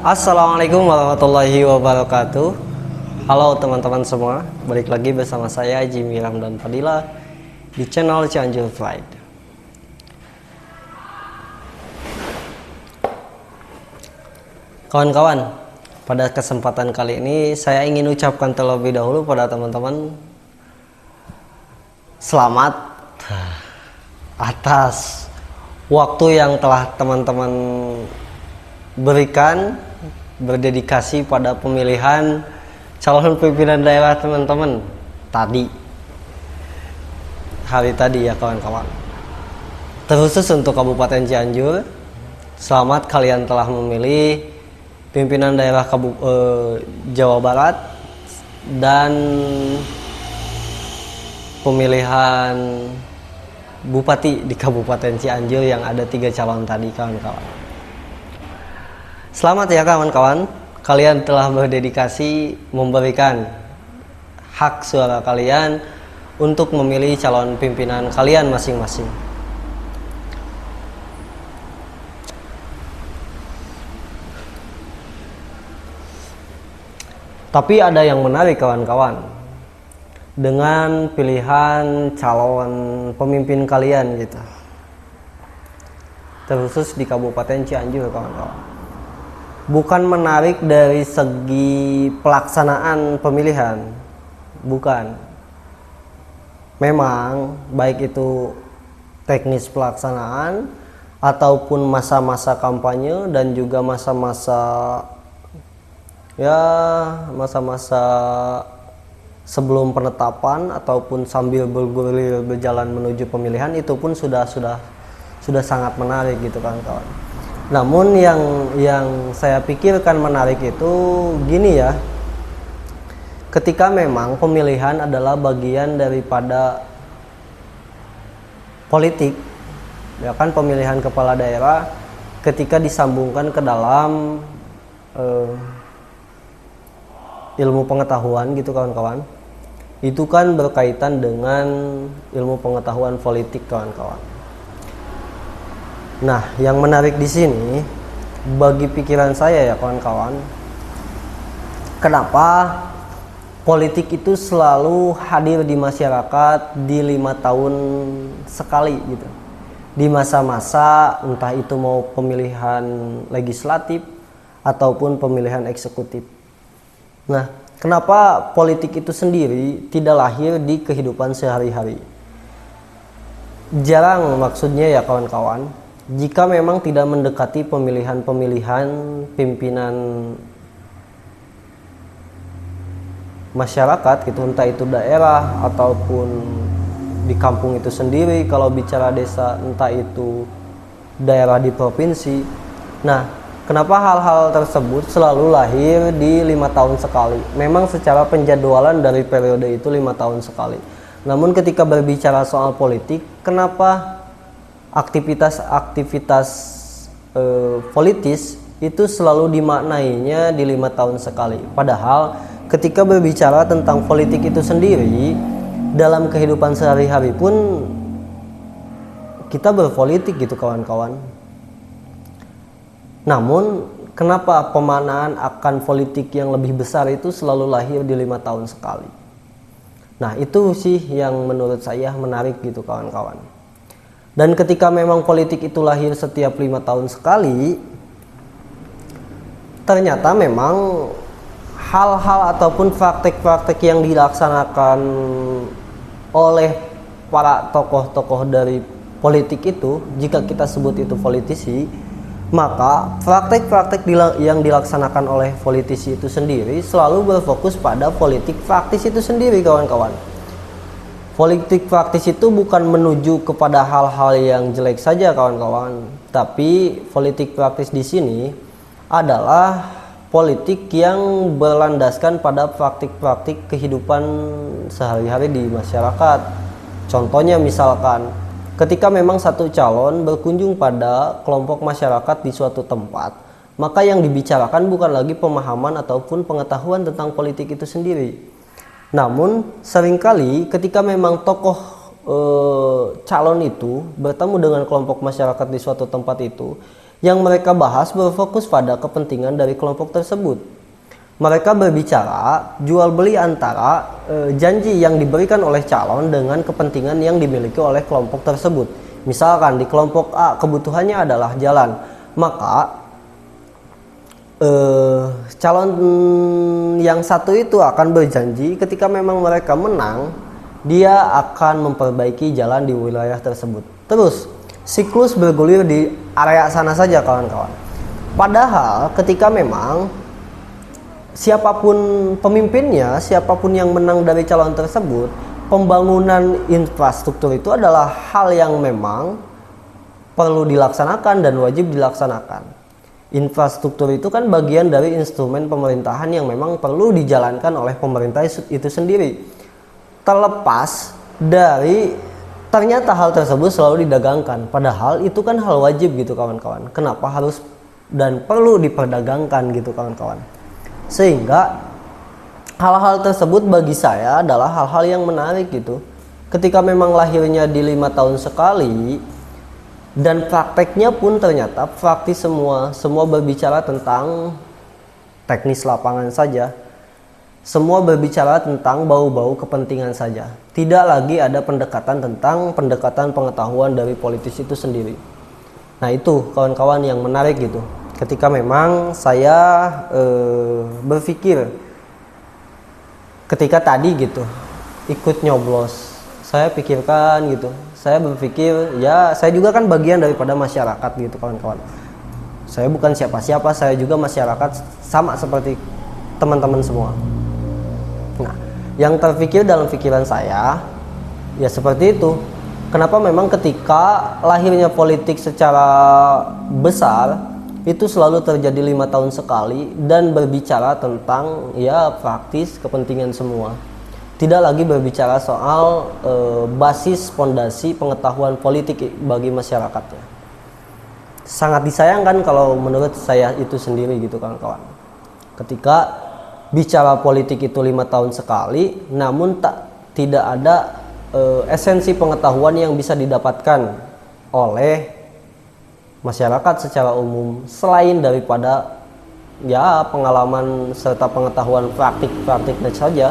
Assalamualaikum warahmatullahi wabarakatuh. Halo teman-teman semua, balik lagi bersama saya Jimmy Ramdan Fadila di channel Cianjur Pride. Kawan-kawan, pada kesempatan kali ini saya ingin ucapkan terlebih dahulu pada teman-teman selamat atas waktu yang telah teman-teman berikan berdedikasi pada pemilihan calon pimpinan daerah teman-teman hari tadi ya kawan-kawan. Terkhusus untuk Kabupaten Cianjur, selamat kalian telah memilih pimpinan daerah Jawa Barat dan pemilihan bupati di Kabupaten Cianjur yang ada 3 calon tadi kawan-kawan. Selamat ya kawan-kawan, kalian telah berdedikasi memberikan hak suara kalian untuk memilih calon pimpinan kalian masing-masing. Tapi ada yang menarik kawan-kawan dengan pilihan calon pemimpin kalian gitu, terkhusus di Kabupaten Cianjur kawan-kawan. Bukan menarik dari segi pelaksanaan pemilihan, bukan. Memang baik itu teknis pelaksanaan ataupun masa-masa kampanye dan juga masa-masa sebelum penetapan ataupun sambil bergulir berjalan menuju pemilihan, itu pun sudah sangat menarik gitu kan kawan. Namun yang saya pikirkan menarik itu gini ya, ketika memang pemilihan adalah bagian daripada politik, ya kan, pemilihan kepala daerah ketika disambungkan ke dalam ilmu pengetahuan gitu kawan-kawan, itu kan berkaitan dengan ilmu pengetahuan politik kawan-kawan. Nah, yang menarik di sini bagi pikiran saya ya kawan-kawan, kenapa politik itu selalu hadir di masyarakat di 5 tahun sekali gitu, di masa-masa entah itu mau pemilihan legislatif ataupun pemilihan eksekutif. Nah, kenapa politik itu sendiri tidak lahir di kehidupan sehari-hari? Jarang, maksudnya ya kawan-kawan, jika memang tidak mendekati pemilihan-pemilihan pimpinan masyarakat gitu, entah itu daerah ataupun di kampung itu sendiri, kalau bicara desa, entah itu daerah di provinsi. Nah, kenapa hal-hal tersebut selalu lahir di 5 tahun sekali? Memang secara penjadwalan dari periode itu 5 tahun sekali. Namun ketika berbicara soal politik, kenapa aktivitas politis itu selalu dimaknainya di 5 tahun sekali? Padahal ketika berbicara tentang politik itu sendiri, dalam kehidupan sehari-hari pun kita berpolitik gitu kawan-kawan. Namun kenapa pemaknaan akan politik yang lebih besar itu selalu lahir di 5 tahun sekali? Nah, itu sih yang menurut saya menarik gitu kawan-kawan. Dan ketika memang politik itu lahir setiap 5 tahun sekali, ternyata memang hal-hal ataupun praktek-praktek yang dilaksanakan oleh para tokoh-tokoh dari politik itu, jika kita sebut itu politisi, maka praktek-praktek yang dilaksanakan oleh politisi itu sendiri selalu berfokus pada politik praktis itu sendiri kawan-kawan. Politik praktis itu bukan menuju kepada hal-hal yang jelek saja kawan-kawan, tapi politik praktis di sini adalah politik yang berlandaskan pada praktik-praktik kehidupan sehari-hari di masyarakat. Contohnya misalkan ketika memang satu calon berkunjung pada kelompok masyarakat di suatu tempat, maka yang dibicarakan bukan lagi pemahaman ataupun pengetahuan tentang politik itu sendiri. Namun seringkali ketika memang tokoh calon itu bertemu dengan kelompok masyarakat di suatu tempat itu, Yang mereka bahas berfokus pada kepentingan dari kelompok tersebut. Mereka berbicara jual beli antara janji yang diberikan oleh calon dengan kepentingan yang dimiliki oleh kelompok tersebut. Misalkan di kelompok A kebutuhannya adalah jalan, maka calon yang satu itu akan berjanji ketika memang mereka menang, dia akan memperbaiki jalan di wilayah tersebut. Terus siklus bergulir di area sana saja kawan-kawan. Padahal ketika memang siapapun pemimpinnya, siapapun yang menang dari calon tersebut, pembangunan infrastruktur itu adalah hal yang memang perlu dilaksanakan dan wajib dilaksanakan. Infrastruktur itu kan bagian dari instrumen pemerintahan yang memang perlu dijalankan oleh pemerintah itu sendiri. Terlepas dari ternyata hal tersebut selalu didagangkan, padahal itu kan hal wajib gitu kawan-kawan. Kenapa harus dan perlu diperdagangkan gitu kawan-kawan? Sehingga hal-hal tersebut bagi saya adalah hal-hal yang menarik gitu. Ketika memang lahirnya di 5 tahun sekali dan prakteknya pun ternyata praktis semua berbicara tentang teknis lapangan saja. Semua berbicara tentang bau-bau kepentingan saja. Tidak lagi ada pendekatan tentang pendekatan pengetahuan dari politis itu sendiri. Nah itu kawan-kawan yang menarik gitu. Ketika memang saya berpikir ketika tadi gitu ikut nyoblos, saya pikirkan gitu. Saya berpikir ya saya juga kan bagian daripada masyarakat gitu kawan-kawan. Saya bukan siapa-siapa, saya juga masyarakat sama seperti teman-teman semua. Nah, yang terpikir dalam pikiran saya ya seperti itu. Kenapa memang ketika lahirnya politik secara besar itu selalu terjadi 5 tahun sekali dan berbicara tentang ya praktis kepentingan semua. Tidak lagi berbicara soal basis fondasi pengetahuan politik bagi masyarakatnya. Sangat disayangkan kalau menurut saya itu sendiri gitu kawan-kawan. Ketika bicara politik itu 5 tahun sekali, namun tidak ada esensi pengetahuan yang bisa didapatkan oleh masyarakat secara umum selain daripada ya pengalaman serta pengetahuan praktik-praktiknya saja.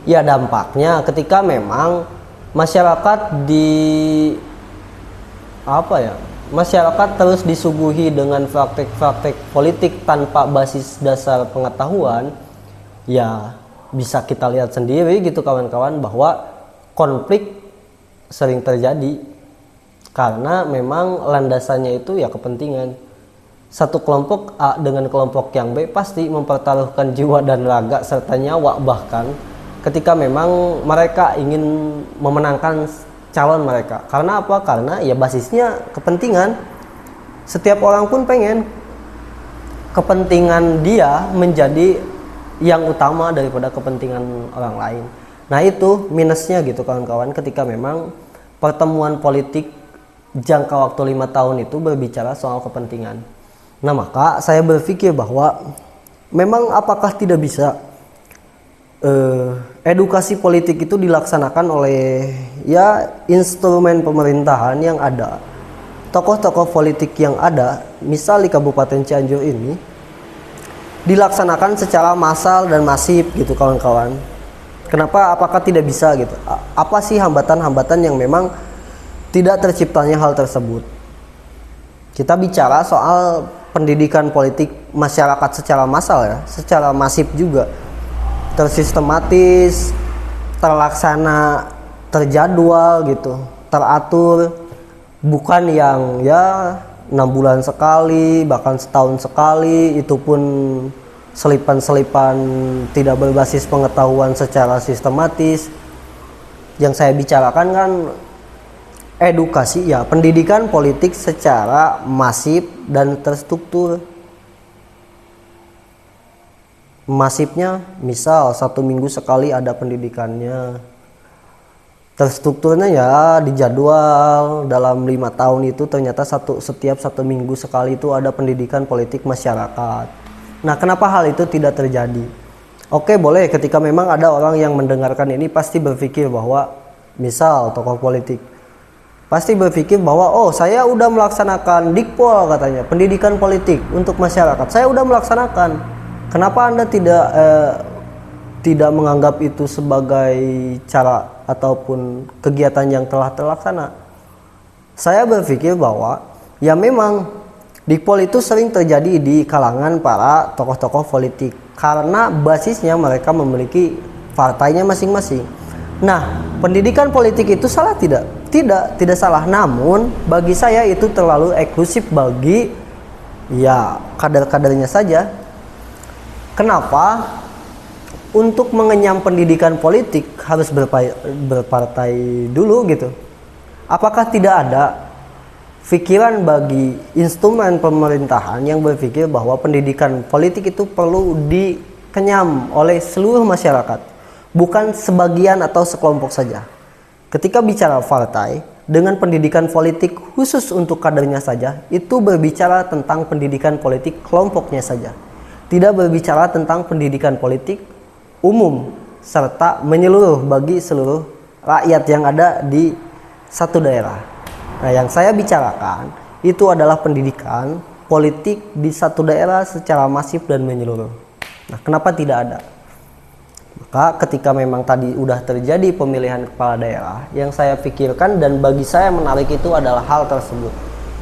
Ya dampaknya ketika memang masyarakat masyarakat terus disuguhi dengan praktek-praktek politik tanpa basis dasar pengetahuan, ya bisa kita lihat sendiri gitu kawan-kawan bahwa konflik sering terjadi karena memang landasannya itu ya kepentingan. Satu kelompok A dengan kelompok yang B pasti mempertaruhkan jiwa dan raga serta nyawa bahkan ketika memang mereka ingin memenangkan calon mereka. Karena apa? Karena ya basisnya kepentingan. Setiap orang pun pengen kepentingan dia menjadi yang utama daripada kepentingan orang lain. Nah itu minusnya gitu kawan-kawan ketika memang pertemuan politik jangka waktu 5 tahun itu berbicara soal kepentingan. Nah maka saya berpikir bahwa memang apakah tidak bisa edukasi politik itu dilaksanakan oleh ya instrumen pemerintahan yang ada, tokoh-tokoh politik yang ada, misal di Kabupaten Cianjur ini dilaksanakan secara massal dan masif gitu kawan-kawan. Kenapa? Apakah tidak bisa gitu? Apa sih hambatan-hambatan yang memang tidak terciptanya hal tersebut? Kita bicara soal pendidikan politik masyarakat secara massal ya, secara masif juga. Tersistematis, terlaksana, terjadwal gitu, teratur, bukan yang ya 6 bulan sekali, bahkan setahun sekali, itu pun selipan-selipan tidak berbasis pengetahuan secara sistematis. Yang saya bicarakan kan edukasi ya, pendidikan politik secara masif dan terstruktur. Masifnya misal 1 minggu sekali ada pendidikannya, terstrukturnya ya dijadwal dalam 5 tahun itu ternyata setiap 1 minggu sekali itu ada pendidikan politik masyarakat. Nah kenapa hal itu tidak terjadi? Oke boleh ketika memang ada orang yang mendengarkan ini pasti berpikir bahwa misal tokoh politik pasti berpikir bahwa oh saya udah melaksanakan Dikpol katanya, pendidikan politik untuk masyarakat. Saya udah melaksanakan. Kenapa Anda tidak menganggap itu sebagai cara ataupun kegiatan yang telah terlaksana? Saya berpikir bahwa ya memang Dikpol itu sering terjadi di kalangan para tokoh-tokoh politik karena basisnya mereka memiliki partainya masing-masing. Nah, pendidikan politik itu salah tidak? Tidak salah. Namun bagi saya itu terlalu eksklusif bagi ya kader-kadernya saja. Kenapa? Untuk mengenyam pendidikan politik harus berpartai dulu gitu. Apakah tidak ada pikiran bagi instrumen pemerintahan yang berpikir bahwa pendidikan politik itu perlu dikenyam oleh seluruh masyarakat? Bukan sebagian atau sekelompok saja. Ketika bicara partai dengan pendidikan politik khusus untuk kadernya saja, itu berbicara tentang pendidikan politik kelompoknya saja. Tidak berbicara tentang pendidikan politik umum serta menyeluruh bagi seluruh rakyat yang ada di satu daerah. Nah, yang saya bicarakan itu adalah pendidikan politik di satu daerah secara masif dan menyeluruh. Nah, kenapa tidak ada? Maka ketika memang tadi udah terjadi pemilihan kepala daerah, yang saya pikirkan dan bagi saya menarik itu adalah hal tersebut.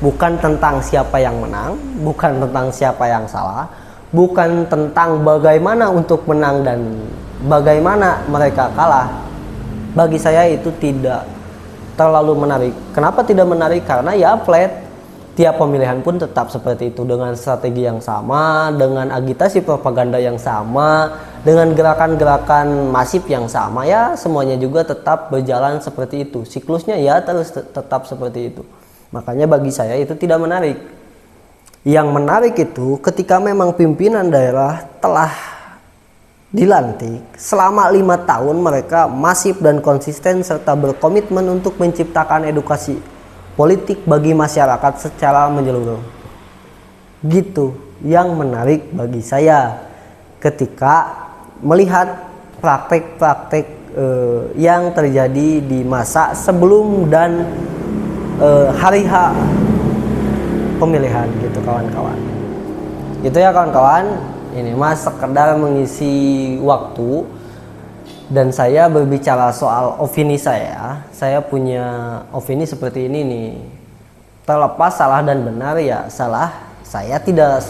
Bukan tentang siapa yang menang, bukan tentang siapa yang salah, bukan tentang bagaimana untuk menang dan bagaimana mereka kalah. Bagi saya itu tidak terlalu menarik. Kenapa tidak menarik? Karena ya flat. Tiap pemilihan pun tetap seperti itu, dengan strategi yang sama, dengan agitasi propaganda yang sama, dengan gerakan-gerakan masif yang sama, ya semuanya juga tetap berjalan seperti itu. Siklusnya ya terus tetap seperti itu. Makanya bagi saya itu tidak menarik. Yang menarik itu ketika memang pimpinan daerah telah dilantik, selama 5 tahun mereka masif dan konsisten serta berkomitmen untuk menciptakan edukasi politik bagi masyarakat secara menyeluruh. Gitu yang menarik bagi saya ketika melihat praktek-praktek yang terjadi di masa sebelum dan hari H pemilihan gitu kawan-kawan. Gitu ya kawan-kawan, ini mas sekedar mengisi waktu dan saya berbicara soal opini saya punya opini seperti ini nih. Terlepas salah dan benar ya salah, saya tidak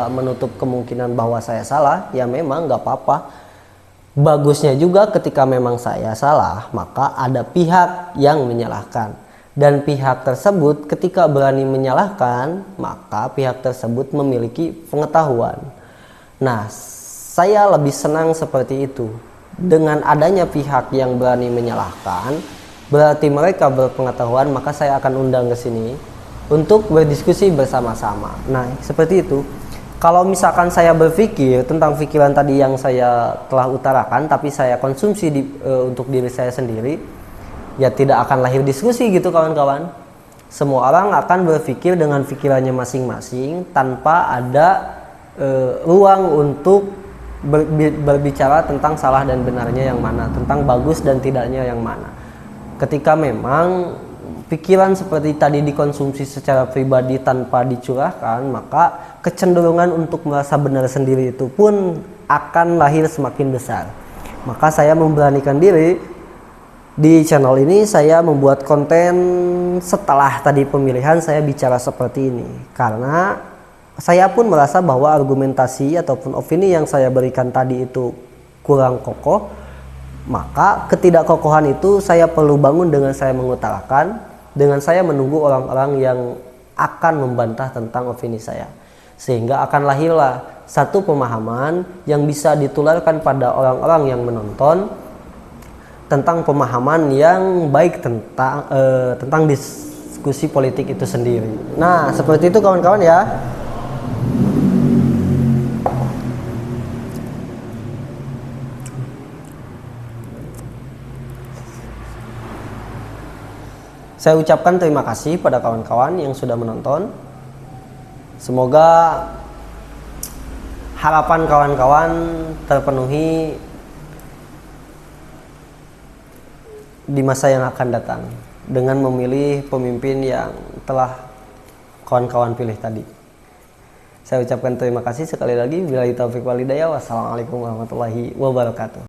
menutup kemungkinan bahwa saya salah, ya memang nggak apa-apa. Bagusnya juga ketika memang saya salah, maka ada pihak yang menyalahkan. Dan pihak tersebut ketika berani menyalahkan, maka pihak tersebut memiliki pengetahuan. Nah, saya lebih senang seperti itu. Dengan adanya pihak yang berani menyalahkan, berarti mereka berpengetahuan, maka saya akan undang ke sini untuk berdiskusi bersama-sama. Nah, seperti itu. Kalau misalkan saya berpikir tentang pikiran tadi yang saya telah utarakan, tapi saya konsumsi untuk diri saya sendiri, ya tidak akan lahir diskusi gitu kawan-kawan. Semua orang akan berpikir dengan pikirannya masing-masing tanpa ada ruang untuk berbicara tentang salah dan benarnya yang mana, tentang bagus dan tidaknya yang mana. Ketika memang pikiran seperti tadi dikonsumsi secara pribadi tanpa dicurahkan, maka kecenderungan untuk merasa benar sendiri itu pun akan lahir semakin besar. Maka saya memberanikan diri di channel ini, saya membuat konten setelah tadi pemilihan saya bicara seperti ini, karena saya pun merasa bahwa argumentasi ataupun opini yang saya berikan tadi itu kurang kokoh. Maka ketidakkokohan itu saya perlu bangun dengan saya mengutarakan, dengan saya menunggu orang-orang yang akan membantah tentang opini saya. Sehingga akan lahirlah satu pemahaman yang bisa ditularkan pada orang-orang yang menonton tentang pemahaman yang baik tentang diskusi politik itu sendiri. Nah, seperti itu kawan-kawan ya. Saya ucapkan terima kasih pada kawan-kawan yang sudah menonton. Semoga harapan kawan-kawan terpenuhi di masa yang akan datang. dengan memilih pemimpin yang telah kawan-kawan pilih tadi. Saya ucapkan terima kasih sekali lagi. Billahi taufiq wal hidayah. Wassalamualaikum warahmatullahi wabarakatuh.